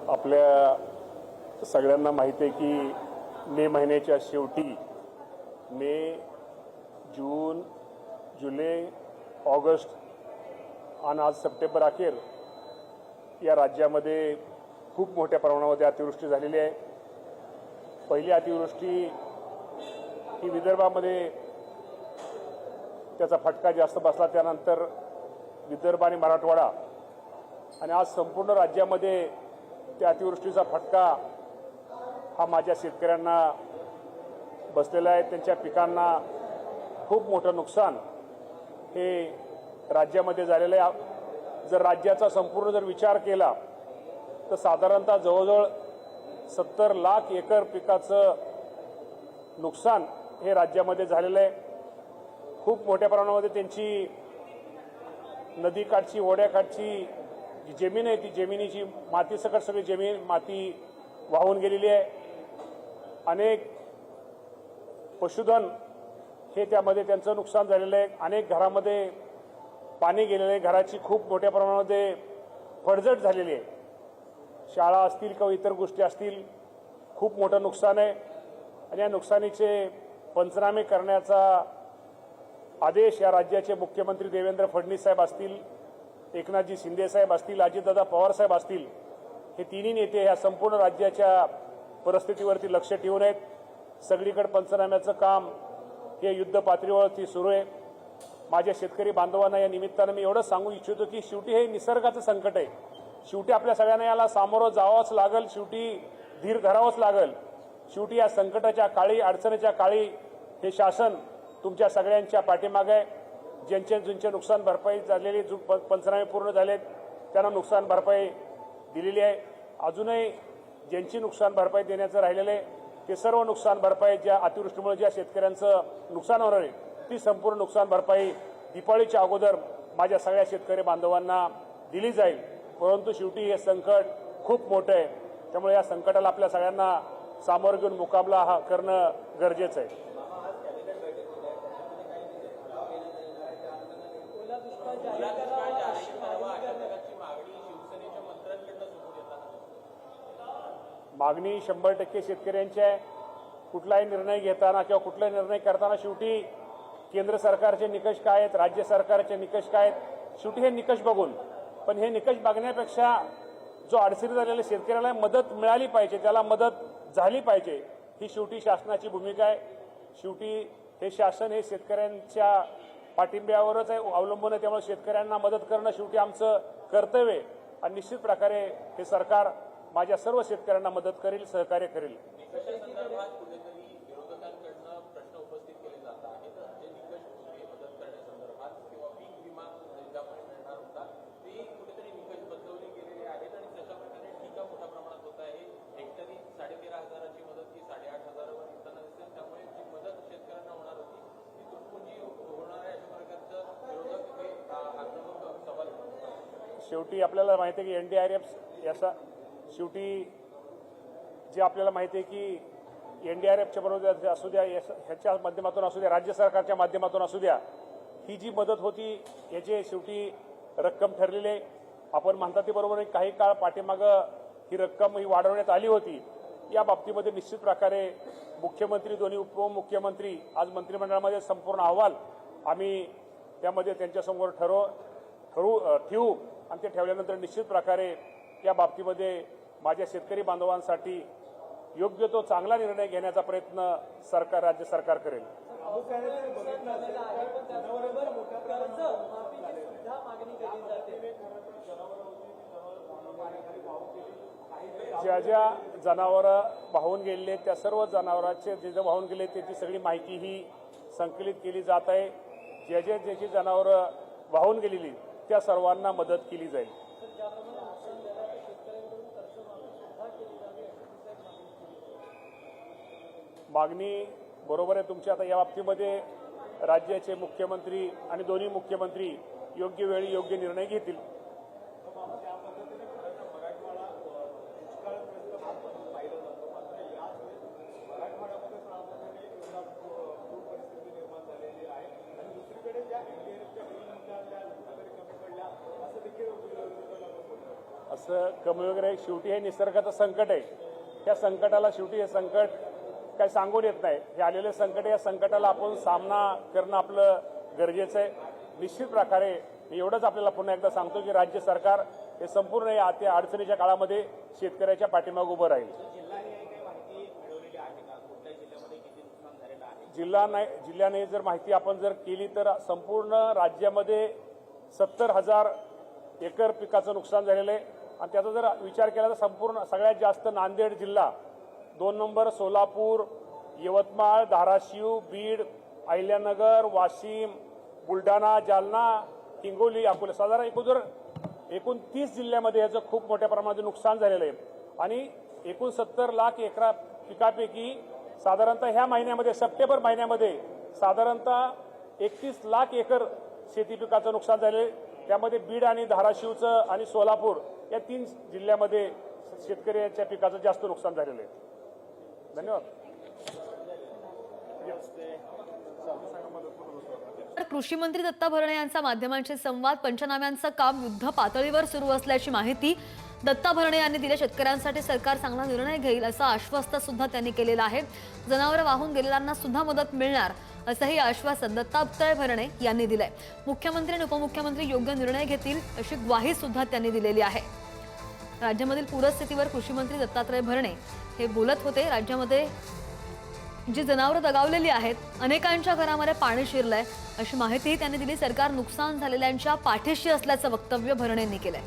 आपल्या सगळ्यांना माहिती आहे की मे महिन्याच्या शेवटी मे, जून, जुलै, ऑगस्ट आणि आज सप्टेंबर अखेर या राज्यामध्ये खूप मोठ्या प्रमाणामध्ये अतिवृष्टी झालेली आहे। पहिली अतिवृष्टी ही विदर्भामध्ये त्याचा फटका जास्त बसला, त्यानंतर विदर्भ आणि मराठवाडा आणि आज संपूर्ण राज्यामध्ये त्या अतिवृष्टीचा फटका हा माझ्या शेतकऱ्यांना बसलेला आहे। त्यांच्या पिकांना खूप मोठं नुकसान हे राज्यामध्ये झालेलं आहे। जर राज्याचा संपूर्ण जर विचार केला तर साधारणतः जवळजवळ 70 लाख एकर पिकाचं नुकसान हे राज्यामध्ये झालेलं आहे। खूप मोठ्या प्रमाणामध्ये त्यांची नदीकाठची, ओढ्याकाठची जी जमीन आहे ती जमिनीची मातीसकट सगळी जमीन माती वाहून गेलेली आहे। अनेक पशुधन हे त्यामध्ये त्यांचं नुकसान झालेलं आहे। अनेक घरामध्ये पाणी गेलेलं आहे, घराची खूप मोठ्या प्रमाणामध्ये पडझड झालेली आहे। शाळा असतील किंवा इतर गोष्टी असतील, खूप मोठं नुकसान आहे आणि या नुकसानीचे पंचनामे करण्याचा आदेश या राज्याचे मुख्यमंत्री देवेंद्र फडणवीस साहेब असतील, एकनाथजी शिंदे साहेब असतील, अजितदादा पवार साहेब असतील, हे तिन्ही नेते या संपूर्ण राज्याच्या परिस्थितीवरती लक्ष ठेवून आहेत। सगळीकडे पंचनाम्याचं काम हे युद्ध पातळीवरती सुरू आहे। माझ्या शेतकरी बांधवांना या निमित्तानं मी एवढंच सांगू इच्छितो की शेवटी हे निसर्गाचं संकट आहे। शेवटी आपल्या सगळ्यांना याला सामोरं जावंच लागेल, शेवटी धीर धरावंच लागेल। शेवटी या संकटाच्या काळी, अडचणीच्या काळी हे शासन तुमच्या सगळ्यांच्या पाठीमागे आहे। ज्यांचे नुकसान भरपाई झालेली, पंचनामे पूर्ण झालेत त्यांना नुकसान भरपाई दिलेली आहे। अजूनही ज्यांची नुकसान भरपाई देण्याचं राहिलेलं आहे ते सर्व नुकसान भरपाई ज्या अतिवृष्टीमुळे ज्या शेतकऱ्यांचं नुकसान होणार आहे ती संपूर्ण नुकसान भरपाई दिवाळीच्या अगोदर माझ्या सगळ्या शेतकरी बांधवांना दिली जाईल। परंतु शेवटी हे संकट खूप मोठं आहे, त्यामुळे या संकटाला आपल्या सगळ्यांना सामोरं घेऊन मुकाबला हा करणं गरजेचं आहे। मागणी 100% शेतकऱ्यांची आहे। कुठलाही निर्णय घेताना किंवा कुठलाही निर्णय करताना शेवटी केंद्र सरकारचे निकष काय आहेत, राज्य सरकारचे निकष काय आहेत, शेवटी हे निकष बघून, पण हे निकष बघण्यापेक्षा जो अडचणी झालेल्या शेतकऱ्याला मदत मिळाली पाहिजे, त्याला मदत झाली पाहिजे, ही शेवटी शासनाची भूमिका आहे। शेवटी हे शासन हे शेतकऱ्यांच्या पाठिंब्यावरच अवलंबून आहे, त्यामुळे शेतकऱ्यांना मदत करणं शेवटी आमचं कर्तव्य आहे आणि निश्चित प्रकारे हे सरकार माझ्या सर्व शेतकऱ्यांना मदत करेल, सहकार्य करेल। प्रश्न उपस्थित केले जात आहेत, जे निकष होते मदत करण्यासंदर्भात किंवा पीक विमा ज्यामुळे मिळणार होता ते कुठेतरी निकष बदलवले गेलेले आहेत आणि त्याच्या प्रकारे टीका मोठ्या प्रमाणात होत आहे। हेक्टरी 13,500ची मदत ही 8,500 वर येताना दिसेल, त्यामुळे जी मदत शेतकऱ्यांना होणार होती ती तुटपुंजी होणार आहे, अशा प्रकारचं विरोधक हे आक्रमक सवाल। शेवटी आपल्याला माहिती आहे की NDRF याचा शेवटी जे आपल्याला माहिती आहे की NDRFच्या बरोबर असू द्या, ह्याच्या माध्यमातून असू द्या, राज्य सरकारच्या माध्यमातून असू द्या, ही जी मदत होती याची शेवटी रक्कम ठरलेली आहे। आपण म्हणता ते बरोबर आहे, काही काळ पाठीमागं ही रक्कम ही वाढवण्यात आली होती। या बाबतीमध्ये निश्चित प्रकारे मुख्यमंत्री, दोन्ही उपमुख्यमंत्री आज मंत्रिमंडळामध्ये संपूर्ण अहवाल आम्ही त्यामध्ये त्यांच्यासमोर ठेवू आणि ते ठेवल्यानंतर निश्चित प्रकारे या बाबतीमध्ये माझ्या शेतकरी बांधवांसाठी योग्य तो चांगला निर्णय घेण्याचा प्रयत्न सरकार, राज्य सरकार करेल। ज्या ज्या जनावरं वाहून गेलेले त्या सर्व जनावरांचे जे वाहून गेले त्याची सगळी माहिती ही संकलित केली जात आहे। ज्याची जनावरं वाहून गेलेली त्या सर्वांना मदत केली जाईल। मागणी बरोबर आहे तुमची। आता या बाबतीमध्ये राज्याचे मुख्यमंत्री आणि दोन्ही मुख्यमंत्री योग्य वेळी योग्य निर्णय घेतील। दुसरीकडे ज्या NDRFच्या नागरिकांकडल्या असं देखील कमी वगैरे शेवटी हे निसर्गाचं संकट आहे. त्या संकटाला शेवटी हे संकट काय सांगून येत नाही. हे आलेले संकट, या संकटाला आपण सामना करणं आपलं गरजेचं आहे. निश्चित प्रकारे एवढंच आपल्याला पुन्हा एकदा सांगतो की राज्य सरकार हे संपूर्ण या त्या अडचणीच्या काळामध्ये शेतकऱ्याच्या पाठीमागे उभं राहील. जिल्ह्याने जर माहिती आपण जर केली तर संपूर्ण राज्यामध्ये 70,000 एकर पिकाचं नुकसान झालेलं आहे. आणि त्याचा जर विचार केला तर संपूर्ण सगळ्यात जास्त नांदेड जिल्हा, 2 नंबर सोलापूर, यवतमाळ, धाराशिव, बीड, अहिल्यानगर, वाशिम, बुलढाणा, जालना, हिंगोली, अकोला, साधारण एकूण 30 जिल्ह्यामध्ये याचं खूप मोठ्या प्रमाणात नुकसान झालेलं आहे. आणि एकूण 70 लाख एकरा पिकापैकी साधारणतः ह्या महिन्यामध्ये, सप्टेंबर महिन्यामध्ये साधारणतः 31 लाख एकर शेती पिकाचं नुकसान झाले. त्यामध्ये बीड आणि धाराशिवचं आणि सोलापूर या 3 जिल्ह्यामध्ये शेतकऱ्यांच्या पिकाचं जास्त नुकसान झालेलं आहे. धन्यवाद. कृषी मंत्री दत्ता भरणे यांचा माध्यमांशी संवाद. पंचनाम्यांचं काम युद्ध पातळीवर सुरू असल्याची माहिती दत्ता भरणे यांनी दिली. शेतकऱ्यांसाठी सरकार चांगला निर्णय घेईल असं आश्वस्त सुद्धा त्यांनी केलेलं आहे. जनावरं वाहून गेलेल्यांना सुद्धा मदत मिळणार असंही आश्वासन दत्तात्रय भरणे यांनी दिलंय. मुख्यमंत्री आणि उपमुख्यमंत्री योग्य निर्णय घेतील अशी ग्वाही सुद्धा त्यांनी दिलेली आहे. राज्यामधील पूरस्थितीवर कृषी मंत्री दत्तात्रय भरणे हे बोलत होते. राज्यामध्ये जी जनावरं दगावलेली आहेत, अनेकांच्या घरामध्ये पाणी शिरलंय अशी माहिती त्यांनी दिली. सरकार नुकसान झालेल्यांच्या पाठीशी असल्याचं वक्तव्य भरणेंनी केलंय.